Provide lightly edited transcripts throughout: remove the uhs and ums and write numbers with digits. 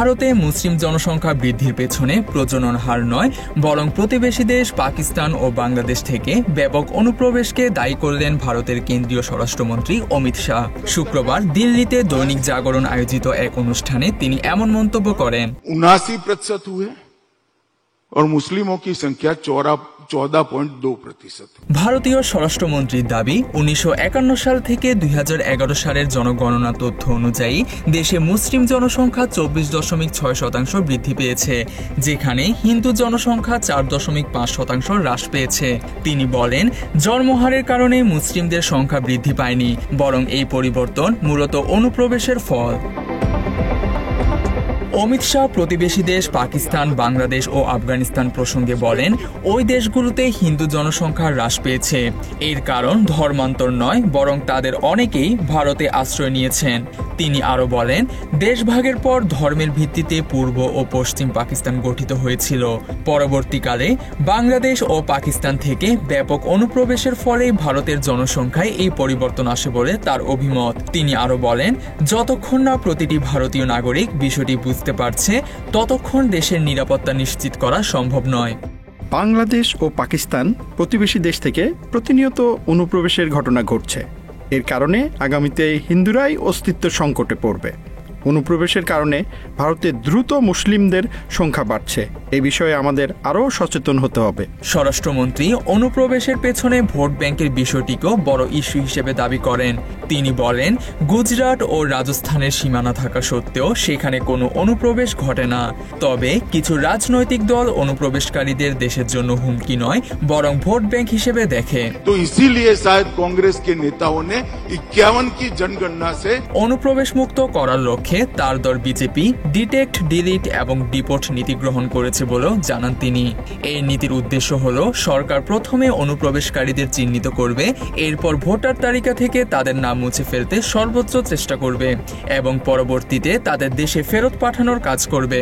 ভারতে মুসলিম জনসংখ্যা বৃদ্ধির পেছনে প্রজনন হার নয়, বরং প্রতিবেশী দেশ পাকিস্তান ও বাংলাদেশ থেকে ব্যাপক অনুপ্রবেশকে দায়ী করলেন ভারতের কেন্দ্রীয় স্বরাষ্ট্রমন্ত্রী অমিত শাহ। শুক্রবার দিল্লিতে দৈনিক জাগরণ আয়োজিত এক অনুষ্ঠানে তিনি এমন মন্তব্য করেন। 79% हुए और मुस्लिमों की संख्या 14.2%। ভারতীয় স্বরাষ্ট্রমন্ত্রীর দাবি, 1951 সাল থেকে 2011 সালের জনগণনা তথ্য অনুযায়ী দেশে মুসলিম জনসংখ্যা 24.6% বৃদ্ধি পেয়েছে, যেখানে হিন্দু জনসংখ্যা 4.5% হ্রাস পেয়েছে। তিনি বলেন, জন্মহারের কারণে মুসলিমদের সংখ্যা বৃদ্ধি পায়নি, বরং এই পরিবর্তন মূলত অনুপ্রবেশের ফল। অমিত শাহ প্রতিবেশী দেশ পাকিস্তান, বাংলাদেশ ও আফগানিস্তান প্রসঙ্গে বলেন, ওই দেশগুলোতে হিন্দু জনসংখ্যা হ্রাস পেয়েছে। এর কারণ ধর্মান্তর নয়, বরং তাদের অনেকেই ভারতে আশ্রয় নিয়েছেন। তিনি আরও বলেন, দেশভাগের পর ধর্মের ভিত্তিতে পূর্ব ও পশ্চিম পাকিস্তান গঠিত হয়েছিল। পরবর্তীকালে বাংলাদেশ ও পাকিস্তান থেকে ব্যাপক অনুপ্রবেশের ফলে ভারতের জনসংখ্যায় এই পরিবর্তন আসে বলে তার অভিমত। তিনি আরও বলেন, যতক্ষণ না প্রতিটি ভারতীয় নাগরিক বিষয়টি বুঝতে পারছে, ততক্ষণ দেশের নিরাপত্তা নিশ্চিত করা সম্ভব নয়। বাংলাদেশ ও পাকিস্তান প্রতিবেশী দেশ থেকে প্রতিনিয়ত অনুপ্রবেশের ঘটনা ঘটছে। এর কারণে আগামীতে হিন্দুরাই অস্তিত্ব সংকটে পড়বে। অনুপ্রবেশের কারণে ভারতে দ্রুত মুসলিমদের সংখ্যা বাড়ছে। এই বিষয়ে আমাদের আরও সচেতন হতে হবে। স্বরাষ্ট্রমন্ত্রী অনুপ্রবেশের পেছনে ভোট ব্যাংকের বিষয়টিকেও বড় ইস্যু হিসেবে দাবি করেন। তিনি বলেন, গুজরাট ও রাজস্থানের সীমানা থাকা সত্ত্বেও সেখানে কোনো অনুপ্রবেশ ঘটে না। তবে কিছু রাজনৈতিক দল অনুপ্রবেশকারীদের দেশের জন্য হুমকি নয়, বরং ভোট ব্যাংক হিসেবে দেখে। তো ইসিলিয়ে শায়দ কংগ্রেস কে নেতাओं ने 51 की जनगणना से অনুপ্রবেশ মুক্ত করার লক্ষ্যে তার দল বিজেপি ডিটেক্ট, ডিলিট এবং ডিপোর্ট নীতি গ্রহণ করেছে বলেও জানান তিনি। এই নীতির উদ্দেশ্য হল, সরকার প্রথমে অনুপ্রবেশকারীদের চিহ্নিত করবে, এরপর ভোটার তালিকা থেকে তাদের নাম মুছে ফেলতে সর্বোচ্চ চেষ্টা করবে এবং পরবর্তীতে তাদের দেশে ফেরত পাঠানোর কাজ করবে।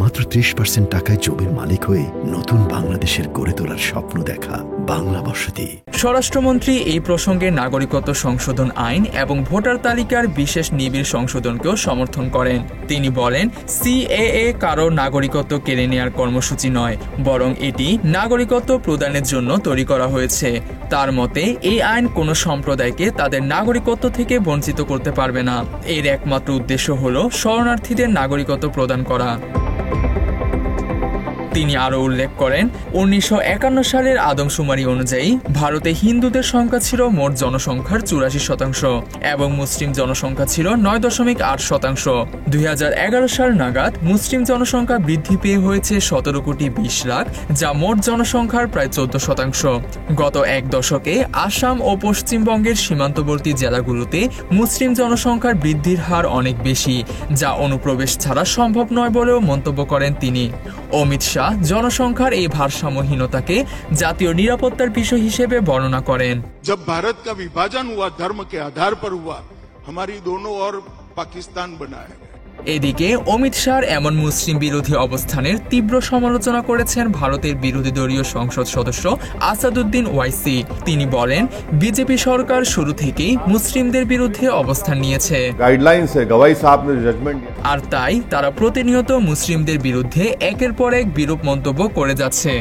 মাত্র 30% টাকায় জমির মালিক হয়ে নতুন বাংলাদেশের গড়ে তোলার স্বপ্ন দেখা বাংলা বসতি। স্বরাষ্ট্রমন্ত্রী এই প্রসঙ্গে নাগরিকত্ব সংশোধন আইন এবং ভোটার তালিকার বিশেষ নিবিড় সংশোধনকেও সমর্থন করেন। তিনি বলেন, সিএএ কারো নাগরিকত্ব কেড়ে নেওয়ার কর্মসূচি নয়, বরং এটি নাগরিকত্ব প্রদানের জন্য তৈরি করা হয়েছে। তার মতে, এই আইন কোনো সম্প্রদায়কে তাদের নাগরিকত্ব থেকে বঞ্চিত করতে পারবে না। এর একমাত্র উদ্দেশ্য হল শরণার্থীদের নাগরিকত্ব প্রদান করা। তিনি আরও উল্লেখ করেন, 1951 সালের আদমশুমারি অনুযায়ী ভারতে হিন্দুদের সংখ্যা ছিল মোট জনসংখ্যার 84% এবং মুসলিম জনসংখ্যা ছিল 9.8%। 2011 সাল নাগাদ মুসলিম জনসংখ্যা বৃদ্ধি পেয়ে হয়েছে 17 কোটি 20 লাখ, যা মোট জনসংখ্যার প্রায় 14%। গত এক দশকে আসাম ও পশ্চিমবঙ্গের সীমান্তবর্তী জেলাগুলোতে মুসলিম জনসংখ্যার বৃদ্ধির হার অনেক বেশি, যা অনুপ্রবেশ ছাড়া সম্ভব নয় বলেও মন্তব্য করেন তিনি। অমিত শাহ জনসংখ্যার এই ভারসাম্যহীনতাকে জাতীয় নিরাপত্তার বিষয় হিসেবে বর্ণনা করেন। जब भारत का विभाजन हुआ, धर्म के आधार पर हुआ, हमारी दोनों ओर पाकिस्तान बनाया गया। এদিকে অমিত শাহর এমন মুসলিম বিরোধী অবস্থানের তীব্র সমালোচনা করেছেন ভারতের বিরোধী দলীয় সংসদ সদস্য আসাদুদ্দিন ওয়াইসি। তিনি বলেন, বিজেপি সরকার শুরু থেকেই মুসলিমদের বিরুদ্ধে অবস্থান নিয়েছে, আর তাই তারা প্রতিনিয়ত মুসলিমদের বিরুদ্ধে একের পর এক বিরূপ মন্তব্য করে যাচ্ছে।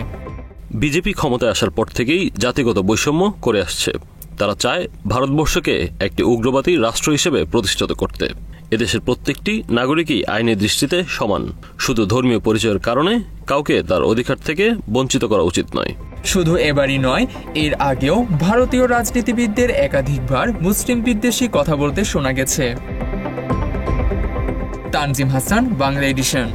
বিজেপি ক্ষমতায় আসার পর থেকেই জাতিগত বৈষম্য করে আসছে। তারা চায় ভারতবর্ষকে একটি উগ্রবাদী রাষ্ট্র হিসেবে প্রতিষ্ঠিত করতে। এদেশের প্রত্যেকটি নাগরিকই আইনের দৃষ্টিতে সমান। শুধু ধর্মীয় পরিচয়ের কারণে কাউকে তার অধিকার থেকে বঞ্চিত করা উচিত নয়। শুধু এবারই নয়, এর আগেও ভারতীয় রাজনীতিবিদদের একাধিকবার মুসলিম বিদ্বেষী কথা বলতে শোনা গেছে। তানজিম হাসান, বাংলা এডিশন।